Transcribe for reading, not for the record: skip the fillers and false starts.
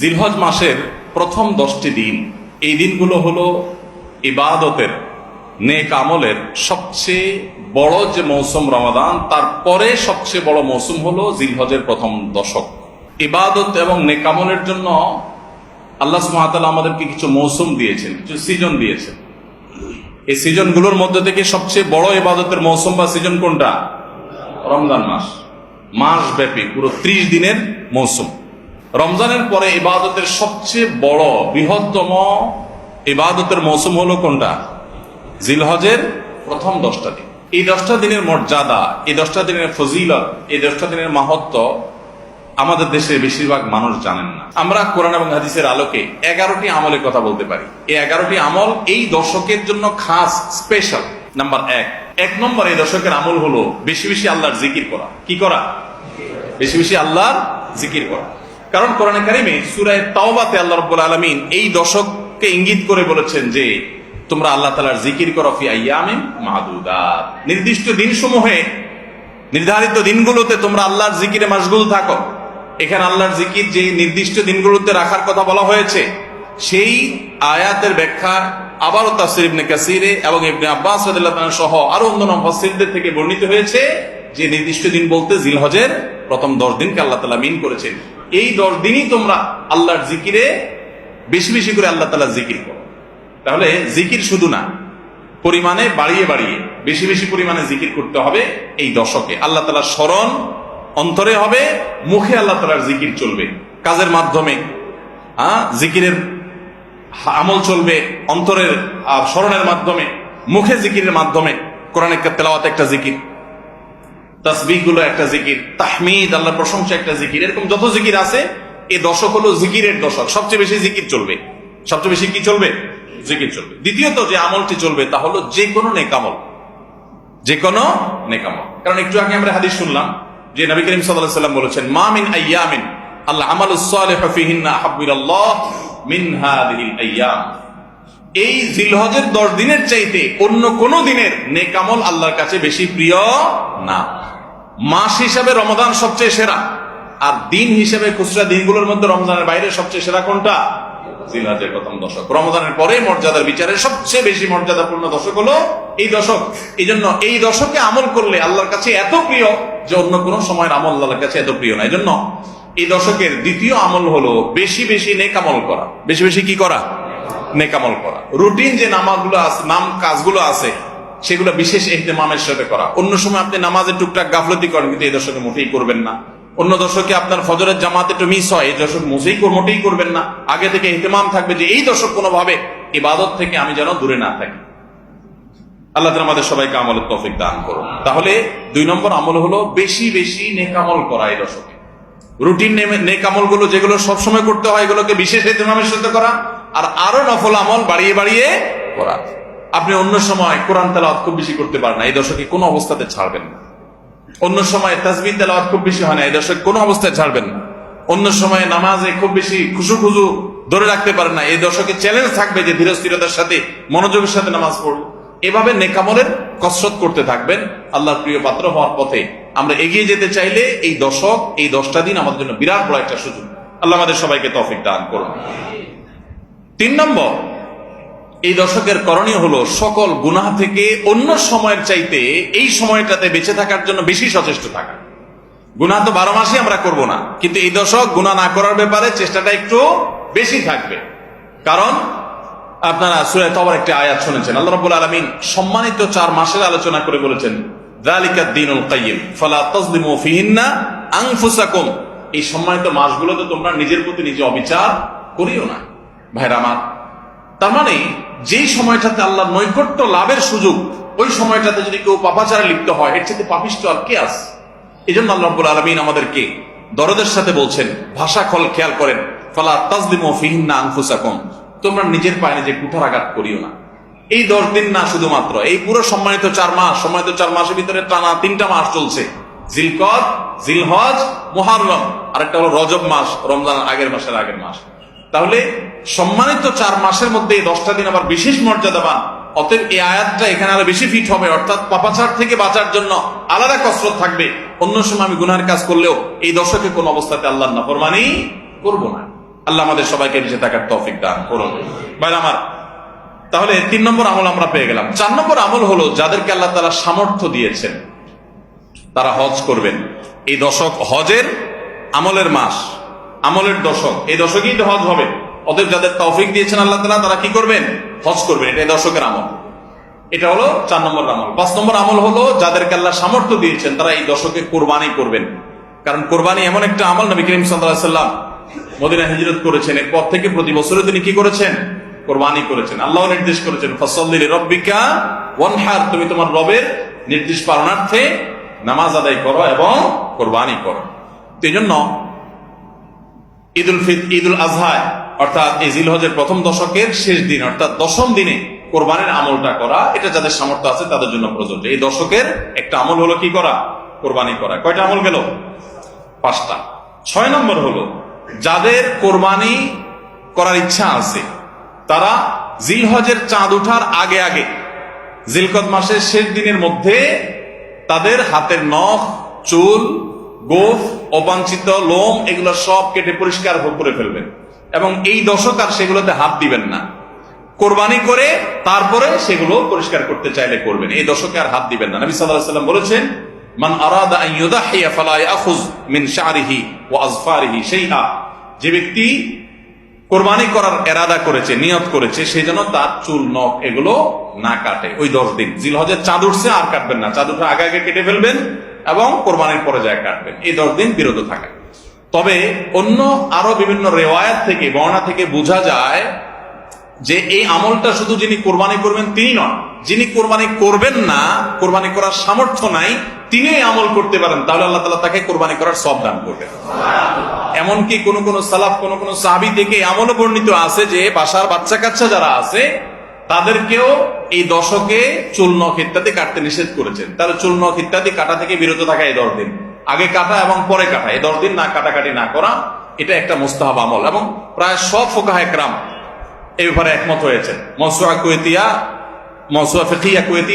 জিলহজ মাসের প্রথম 10টি দিন, এই দিনগুলো হলো ইবাদতের, নেক আমলের সবচেয়ে বড় যে মৌসুম রমাদান, তারপরে সবচেয়ে বড় মৌসুম হলো জিলহজের প্রথম দশক। ইবাদত এবং নেক আমলের জন্য আল্লাহ সুবহানাহু ওয়া তাআলা আমাদেরকে কিছু মৌসুম দিয়েছেন, কিছু সিজন দিয়েছেন। এই সিজনগুলোর মধ্যে থেকে সবচেয়ে বড় ইবাদতের মৌসুম বা সিজন কোনটা? রমজান মাস। মাস ব্যাপী পুরো 30 দিনের মৌসুম। রমজানের পরে ইবাদতের সবচেয়ে বড় বৃহত্তম ইবাদতের মৌসুম হলো কোনটা? জিলহজের প্রথম 10টা দিন। এই 10টা দিনের মর্যাদা, এই 10টা দিনের ফজিলত, এই 10টা দিনের মাহাত্ম্য আমাদের দেশে বেশিরভাগ মানুষ জানেন না। আমরা কোরআন এবং হাদিসের আলোকে 11টি আমলের কথা বলতে পারি। এই 11টি আমল এই দশকের জন্য খাস, স্পেশাল। নাম্বার 1 নম্বর এই দশকের আমল হলো বেশি বেশি আল্লাহর জিকির করা। কি করা? বেশি বেশি আল্লাহর জিকির করা। কারণ কোরআনে কারিমে সূরা তাওবাতে আল্লাহ রাব্বুল আলামিন এই দশককে ইঙ্গিত করে বলেছেন যে তোমরা আল্লাহ তাআলার জিকির করো ফি আইয়ামিন মাদুদাত, নির্দিষ্ট দিনসমূহে, নির্ধারিত দিনগুলোতে তোমরা আল্লাহর জিকিরে মাশগুল থাকো। এখানে আল্লাহর জিকির যে নির্দিষ্ট দিনগুলোতে রাখার কথা বলা হয়েছে, সেই আয়াতের ব্যাখ্যা আবারও তাফসীর ইবনে কাসিরে এবং ইবনে আব্বাস রাদিয়াল্লাহু তাআলা সহ আরো অন্যান্য মুফাসসিরদের থেকে বর্ণিত হয়েছে যে নির্দিষ্ট দিন বলতে জিলহজের প্রথম 10 দিনকে আল্লাহ তাআলা মিন করেছেন। এই 10 দিনই তোমরা আল্লাহর জিকিরে বেশি বেশি করে আল্লাহ তাআলার জিকির করো। তাহলে জিকির শুধু না, পরিমাণে বাড়িয়ে বাড়িয়ে বেশি বেশি পরিমাণে জিকির করতে হবে। এই দশকে আল্লাহ তাআলার স্মরণ অন্তরে হবে, মুখে আল্লাহ তাআলার জিকির চলবে, কাজের মাধ্যমে জিকিরের আমল চলবে, অন্তরের স্মরণের মাধ্যমে, মুখে জিকিরের মাধ্যমে। কোরআনের তেলাওয়াত একটা জিকির, তাসবিহ গুলো একটা জিকির, তাহমিদ আল্লাহর প্রশংসা একটা জিকির। এরকম যত জিকির আছে, এই দশক হলো জিকিরের দশক। সবচেয়ে বেশি জিকির চলবে। সবচেয়ে বেশি কি চলবে? জিকির চলবে। দ্বিতীয়ত যে আমলটি চলবে তা হলো যে কোনো নেক আমল, যে কোনো নেক আমল। কারণ একটু আগে আমরা হাদিস শুনলাম যে নবী করিম সাল্লাল্লাহু আলাইহি ওয়াসাল্লাম বলেছেন, মা মিন আইয়ামিন আল আমালুস সালিহু ফিহিন্না আহাব্বু ইলাল্লাহ মিন হাযিহিল আইয়াম। এই জিলহজের 10 দিনের চাইতে অন্য কোন দিনের নেক আমল আল্লাহর কাছে বেশি প্রিয় না। মাস হিসাবে রমাদান সবচেয়ে সেরা, আর দিন হিসাবে খুচরা দিনগুলোর মধ্যে রমজানের বাইরে সবচেয়ে সেরা কোনটা? জিলহজের প্রথম দশক। রমজানের পরে মর্যাদার বিচারে সবচেয়ে বেশি মর্যাদাপূর্ণ দশক হলো এই দশক। এই জন্য এই দশকে আমল করলে আল্লাহর কাছে এত প্রিয় যে অন্য কোন সময়ের আমল আল্লাহর কাছে এত প্রিয় না। এই জন্য এই দশকের দ্বিতীয় আমল হলো বেশি বেশি নেক আমল করা। বেশি বেশি কি করা? নেক আমল করা। রুটিন যে নামাজগুলো আছে, কাজগুলো আছে, সেগুলো বিশেষ ইহতিমামের সাথে করা। অন্য সময় আপনি নামাজের টুকটাক গাফলতি করেন, কিন্তু এই দশকে মোটেই করবেন না। অন্য দশকে আপনার ফজরের জামাত একটু মিস হয়, এই দশক মোটেই করবেন না। আগে থেকে ইহতিমাম থাকবে যে এই দশক কোনোভাবে ইবাদত থেকে আমি যেন দূরে না থাকি। আল্লাহ তাআলা আমাদের সবাইকে আমলের তৌফিক দান করুন। তাহলে 2 নম্বর আমল হলো বেশি বেশি নেক আমল করা এই দশকে। রুটিন নেক আমলগুলো যেগুলো সবসময় করতে হয়, এগুলোকে বিশেষ ইহতিমামের সাথে করা, আর আরো নফল আমল বাড়িয়ে বাড়িয়ে করা। আপনি অন্য সময় কোরআন তেলাওয়াত খুব বেশি করতে পারেন না, এই দশকে কোনো অবস্থাতে ছাড়বেন না। অন্য সময় তাসবিহ তেলাওয়াত খুব বেশি হয় না, এই দশকে কোনো অবস্থায় ছাড়বেন না। অন্য সময় নামাজে খুব বেশি খুশু ধরে রাখতে পারেন না, এই দশকে চ্যালেঞ্জ থাকবে যে ধীরস্থিরতার সাথে, মনোযোগের সাথে নামাজ পড়ব। এভাবে নেক আমলের কসরত করতে থাকবেন আল্লাহর প্রিয় পাত্র হওয়ার পথে। আমরা এগিয়ে যেতে চাইলে এই দশক, এই 10টা দিন আমাদের জন্য বিরাট বড় একটা সুযোগ। আল্লাহ আমাদের সবাইকে তৌফিক দান করুন। 3 নম্বর, এই দশকের করণীয় হলো সকল গুনাহ থেকে অন্য সময়ের চাইতে এই সময়টাতে বেঁচে থাকার জন্য বেশি সচেষ্ট থাকা। গুনাহ তো 12 মাসই আমরা করব না, কিন্তু এই দশক গুনাহ না করার ব্যাপারে চেষ্টাটা একটু বেশি থাকবে। কারণ আপনারা সূরা তাওবার একটা আয়াত শুনেছেন, আল্লাহ রাব্বুল আলামিন সম্মানিত 4 মাসের আলোচনা করে বলেছেন, যালিকাদ দীনুল কাইয়্যিম ফালা তাজলিমু ফিহিন্না আনফুসাকুম। এই সম্মানিত মাসগুলোতে তোমরা নিজের প্রতি নিজে অবিচার করিও না। ভাইরা আমার, তার মানে যেই সময়টাতে আল্লাহর নৈকট্য লাভের সুযোগ, ওই সময়টাতে যদি কেউ পাপাচারে লিপ্ত হয়, এর চেয়ে পাপিষ্ঠ আর কে আছে? এই জন্য আল্লাহ রাব্বুল আলামিন আমাদেরকে দরদের সাথে বলছেন, ভাষা খেয়াল করেন, ফালা তাজলিমু ফিহিন্না আনফুসাকুম, তোমরা নিজের পায়ে নিজে কুঠারাঘাত করিও না। এই 10 দিন না, শুধুমাত্র এই পুরো সম্মানিত 4 মাস, সম্মানিত 4 মাসের ভিতরে টানা 3টা মাস চলছে, জিলকদ, জিলহজ, মুহররম, আরেকটা হলো রজব মাস, রমজানের আগের মাস। তাহলে সম্মানিত 4 মাসের মধ্যে এই 10টা দিন আবার বিশেষ মর্যাদাবান। অতএব এই আয়াতটা এখানে আরো বেশি ফিট হবে, অর্থাৎ পাপাচার থেকে বাঁচার জন্য আলাদা কসরত থাকবে। অন্য সময় আমি গুনাহের কাজ করলেও এই দশকে কোন অবস্থাতে আল্লাহর নাফরমানি করব না। আল্লাহ আমাদের সবাইকে বেঁচে থাকার তৌফিক দান করুন। ভাই আমার, তাহলে 3 নম্বর আমল আমরা পেয়ে গেলাম। 4 নম্বর আমল হলো যাদেরকে আল্লাহ তাআলা সামর্থ্য দিয়েছেন তারা হজ করবেন। এই দশক হজের আমলের মাস, আমলের দশক, এই দশকেই তো হজ হবে। অতএব যাদের তৌফিক দিয়েছেন আল্লাহ তাআলা তারা কি করবেন? হজ করবেন। এটা এই দশকের আমল। এটা হলো 4 নম্বর আমল। 5 নম্বর আমল হলো যাদেরকে আল্লাহ সামর্থ্য দিয়েছেন তারা এই দশকে কোরবানি করবেন। কারণ কোরবানি এমন একটা আমল, নবী করিম সাল্লাল্লাহু আলাইহি সাল্লাম মদিনা হিজরত করেছেন, এরপর থেকে প্রতি বছরে তিনি কি করেছেন? কোরবানি করেছেন। আল্লাহ নির্দেশ করেছেন ফাসাল্লি লিরাব্বিকা ওয়ানহার, তুমি তোমার রবের নির্দেশ পালনার্থে নামাজ আদায় করো এবং কোরবানি করো। তো এই জন্য ঈদুল আজহা অর্থাৎ এই জিলহজের প্রথম দশকের শেষ দিন অর্থাৎ 10ম দিনে কোরবানির আমলটা করা, এটা যাদের সামর্থ্য আছে তাদের জন্য প্রযোজ্য। এই দশকের একটা আমল হলো কি করা? কোরবানি করা। কয়টা আমল গেল? 5টা। 6 নম্বর হলো যাদের কোরবানি করার ইচ্ছা আছে তারা জিলহজের চাঁদ ওঠার আগে আগে জিলকদ মাসের শেষ দিনের মধ্যে তাদের হাতের নখ, চুল, গোফ, অবাঞ্ছিত লোম এগুলো সব কেটে পরিষ্কার করে ফেলবেন এবং এই দশক আর সেগুলোতে হাত দিবেন না। কোরবানি করে তারপরে সেগুলো পরিষ্কার করতে চাইলে করবেন, এই দশকে আর হাত দিবেন না। নবী সাল্লাল্লাহু আলাইহি ওয়াসাল্লাম বলেছেন মান আরাদা আন ইউদাহিয়া ফালা ইয়াখুয মিন শা'রিহি ওয়া আযফারিহি শাইআ, যে ব্যক্তি কোরবানি করার এরাদা করেছে, নিয়ত করেছে, সেই জন্য তার চুল, নখ এগুলো না কাটে ওই 10 দিন। জিলহজের চাঁদ উঠছে আর কাটবেন না, চাঁদ উঠার আগে আগে কেটে ফেলবেন এবং কোরবানির পরে যায় কাটবেন, এই 10 দিন বিরত থাকা। তবে অন্য আরো বিভিন্ন রেওয়ায়াত থেকে, বর্ণনা থেকে বোঝা যায় যে এই আমলটা শুধু যিনি কোরবানি করবেন তিনি নন, যিনি কোরবানি করবেন না, কোরবানি করার সামর্থ্য নাই, তিনি এই আমল করতে পারেন, তাহলে আল্লাহ তাআলা তাকে কোরবানি করার সওয়াব দান করবেন। এমনকি কোন কোন সালাফ, কোন কোন সাহাবী থেকে আমলও বর্ণিত আছে যে বাসার বাচ্চা কাচ্চা যারা আছে তাদেরকেও এই দশকে চুল, নখ ইত্যাদি কাটতে নিষেধ করেছেন। তাহলে চুল, নখ ইত্যাদি কাটা থেকে বিরত থাকা এই 10 দিন, আগে কাটা এবং পরে কাটা, এই 10 দিন না কাটাকাটি না করা, এটা একটা মুস্তাহাব আমল এবং প্রায় সব ফুকাহা একরাম এই ব্যাপারে একমত হয়েছেন। মওসুআ কুয়েতিয়া, মওসুআ ফিকহিয়া কুয়েতিয়া